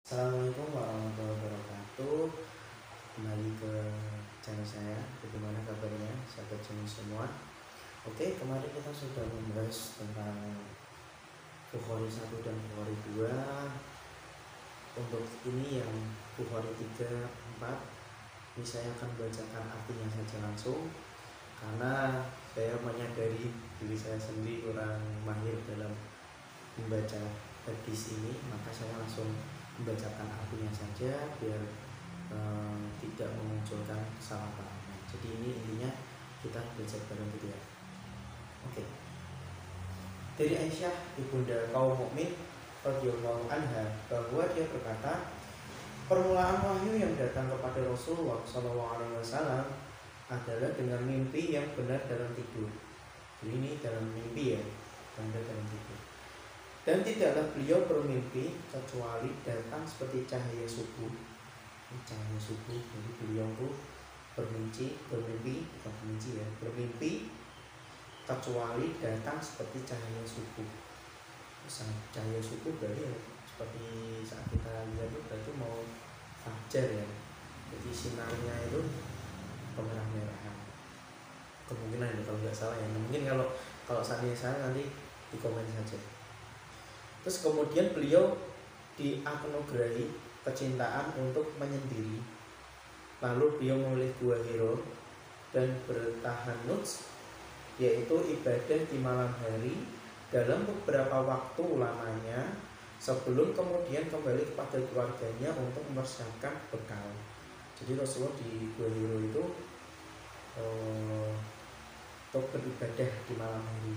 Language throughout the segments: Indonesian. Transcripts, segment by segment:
Assalamualaikum warahmatullahi wabarakatuh. Kembali ke channel saya. Bagaimana kabarnya sahabat jenis semua? Oke, kemarin kita sudah membahas tentang Bukhari 1 dan Bukhari 2. Untuk ini yang Bukhari 3, 4, ini saya akan bacakan artinya saja langsung, karena saya menyadari diri saya sendiri kurang mahir dalam membaca hadis ini, maka saya langsung membacakan artinya saja biar tidak memunculkan kesalahpahaman. Jadi ini intinya kita belajar bareng gitu ya. Oke. Dari Aisyah ibunda kaum mukmin radhiyallahu anha bahwa dia berkata, permulaan wahyu yang datang kepada Rasulullah SAW adalah dengan mimpi yang benar dalam tidur. Jadi ini dalam mimpi ya, benar dalam tidur. Dan tidaklah beliau bermimpi kecuali datang seperti cahaya subuh. Cahaya subuh. Jadi beliau tuh bermimpi kecuali datang seperti cahaya subuh. Cahaya subuh berarti ya, seperti saat kita lihat itu berarti mau fajar ya. Jadi sinarnya itu kemerah-merahan. Kemungkinan ya kalau nggak salah ya. Mungkin kalau seandainya salah nanti di komen saja. Terus kemudian beliau dianugerahi kecintaan untuk menyendiri. Lalu beliau memilih gua Hiro dan bertahanut, yaitu ibadah di malam hari dalam beberapa waktu lamanya, sebelum kemudian kembali kepada keluarganya untuk mempersiapkan bekal. Jadi Rasulullah di gua Hiro itu untuk beribadah di malam hari,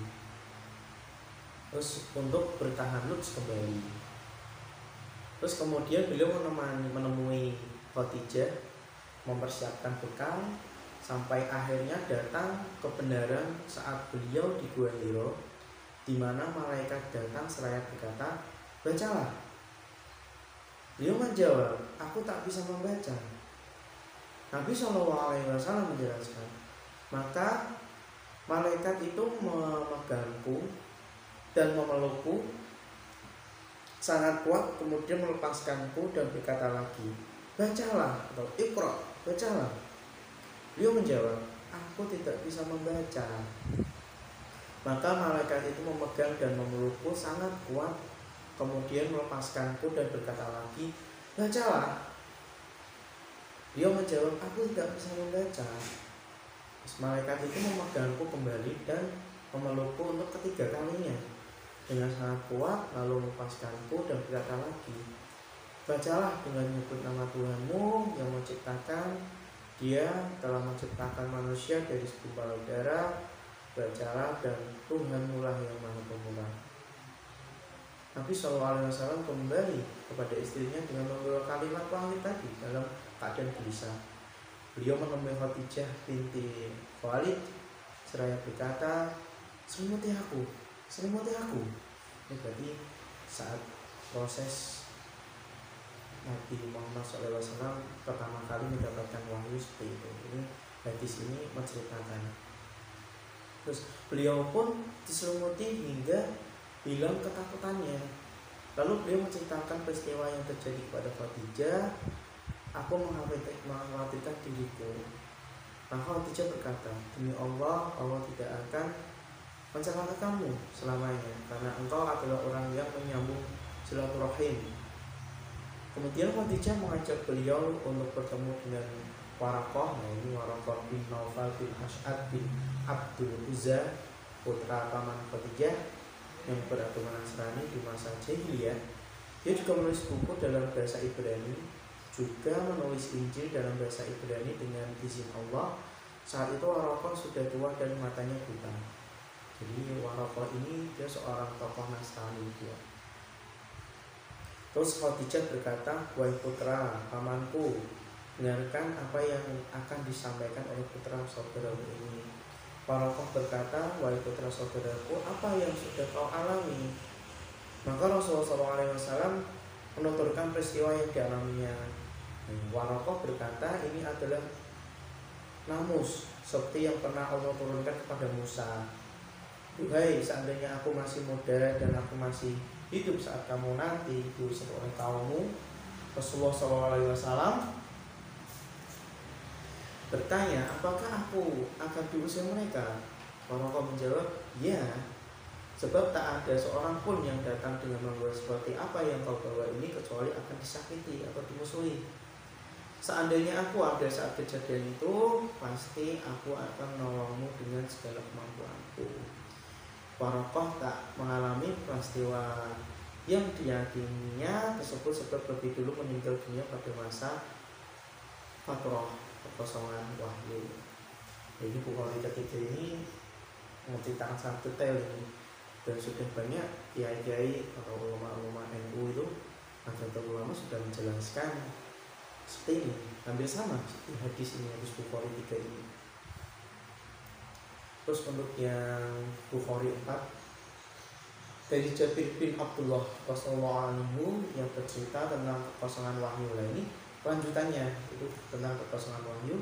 terus untuk bertahanut kembali. Terus kemudian beliau menemui Khadijah, mempersiapkan bekal, sampai akhirnya datang kebenaran saat beliau di Gua Hiro, di mana malaikat datang seraya berkata, bacalah. Beliau menjawab, aku tak bisa membaca. Nabi SAW menjelaskan, maka malaikat itu memegangku dan memelukku sangat kuat, kemudian melepaskanku dan berkata lagi, bacalah atau iqra, bacalah. Beliau menjawab, aku tidak bisa membaca. Maka malaikat itu memegang dan memelukku sangat kuat, kemudian melepaskanku dan berkata lagi, bacalah. Beliau menjawab, aku tidak bisa membaca. Terus malaikat itu memegangku kembali dan memelukku untuk ketiga kalinya dengan sangat kuat, lalu melepaskanku dan berkata lagi, bacalah dengan menyebut nama Tuhanmu yang menciptakan. Dia telah menciptakan manusia dari segumpal udara. Bacalah, dan Tuhanmu lah yang maha pemurah. Nabi SAW kembali kepada istrinya dengan membawa kalimat wahid tadi dalam keadaan gelisah. Beliau menemui Khadijah binti Khuwailid seraya berkata, selimuti aku. Ini berarti saat proses Nabi Muhammad SAW pertama kali mendapatkan wahyu seperti itu. Ini hadis ini menceritakan. Terus beliau pun diselimuti hingga hilang ketakutannya. Lalu beliau menceritakan peristiwa yang terjadi kepada Khadijah. Aku mengkhawatirkan diriku. Maka Khadijah berkata, demi Allah, Allah tidak akan mencelakakan kamu selamanya, karena engkau adalah orang yang menyambung silaturahim. Kemudian Khadijah mengajak beliau untuk bertemu dengan Waraqah. Nah, ini Waraqah bin Naufal bin Ash'ad bin Abdul Uzza, putra paman Khadijah yang beragama Nasrani di masa jahiliyah. Dia juga menulis buku dalam bahasa Ibrani, juga menulis Injil dalam bahasa Ibrani dengan izin Allah. Saat itu Waraqah sudah tua dan matanya buta. Jadi Waraqah ini dia seorang tokoh Nasrani dia. Terus Khadijah berkata, wahai putra pamanku, dengarkan apa yang akan disampaikan oleh putra saudaramu ini. Waraqah berkata, wahai putra saudaraku, apa yang sudah kau alami? Maka Rasulullah SAW menuturkan peristiwa yang dialaminya. Waraqah berkata, ini adalah namus seperti yang pernah Allah turunkan kepada Musa. Duhai, seandainya aku masih muda dan aku masih hidup saat kamu nanti diusir oleh kaummu, Rasulullah SAW bertanya, apakah aku akan diusir mereka? Waraqah menjawab, ya, sebab tak ada seorang pun yang datang dengan membawa seperti apa yang kau bawa ini kecuali akan disakiti atau dimusuhi. Seandainya aku ada saat kejadian itu, pasti aku akan menolongmu dengan segala kemampuanku. Waraqah tak mengalami peristiwa yang diyakininya tersebut sebab lebih dulu meninggal dunia pada masa fatrah kekosongan wahyu. Jadi Bukhari ketiga ini menceritakan sangat detail ini, dan sudah banyak kiai-kiai atau ulama-ulama NU itu, Nahdlatul Ulama sudah menjelaskan seperti ini, hampir sama seperti hadis ini, hadis Bukhari 3 ini. Terus untuk yang Bukhari 4 dari Jabir bin Abdullah Rasulullah anhu yang bercerita tentang kekosongan wahyu. Lah ini lanjutannya itu tentang kekosongan wahyu.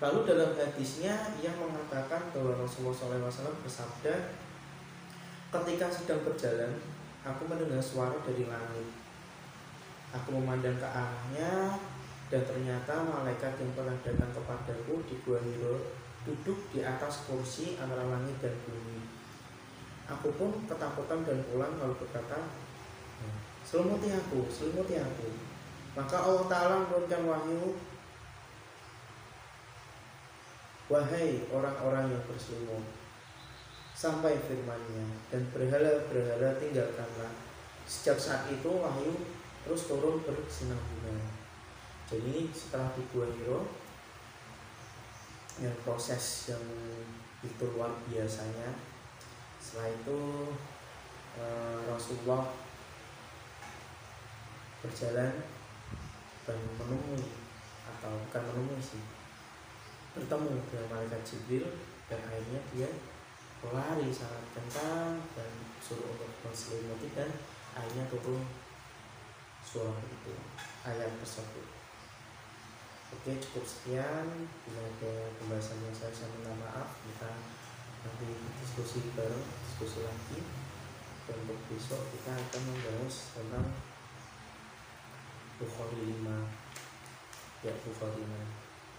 Lalu dalam hadisnya ia mengatakan bahwa Rasulullah SAW bersabda, ketika sedang berjalan, aku mendengar suara dari langit. Aku memandang ke arahnya, dan ternyata malaikat yang pernah datang kepadaku di Gua Hiro duduk di atas kursi antara langit dan bumi. Aku pun ketakutan dan pulang lalu berkata, selimuti aku. Maka Allah Ta'ala menurunkan wahyu, wahai orang-orang yang berselimut, sampai firman-Nya, dan berhala-berhala tinggalkanlah. Sejak saat itu wahyu terus turun bersinambungan. Jadi setelah di Gua Hiro, yang proses yang itu luar biasanya, setelah itu Rasulullah berjalan dan menemui, atau bukan menemui sih, bertemu dengan malaikat Jibril, dan akhirnya dia lari sangat kencang dan suruh untuk menselimuti, dan akhirnya turun surah itu, ayat tersebut. Oke, cukup sekian. Bila ada pembahasan yang saya minta maaf, kita nanti diskusi lagi. Dan untuk besok kita akan membahas tentang Bukhari 5.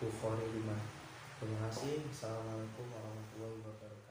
Bukhari 5. Terima kasih. Assalamualaikum warahmatullahi wabarakatuh.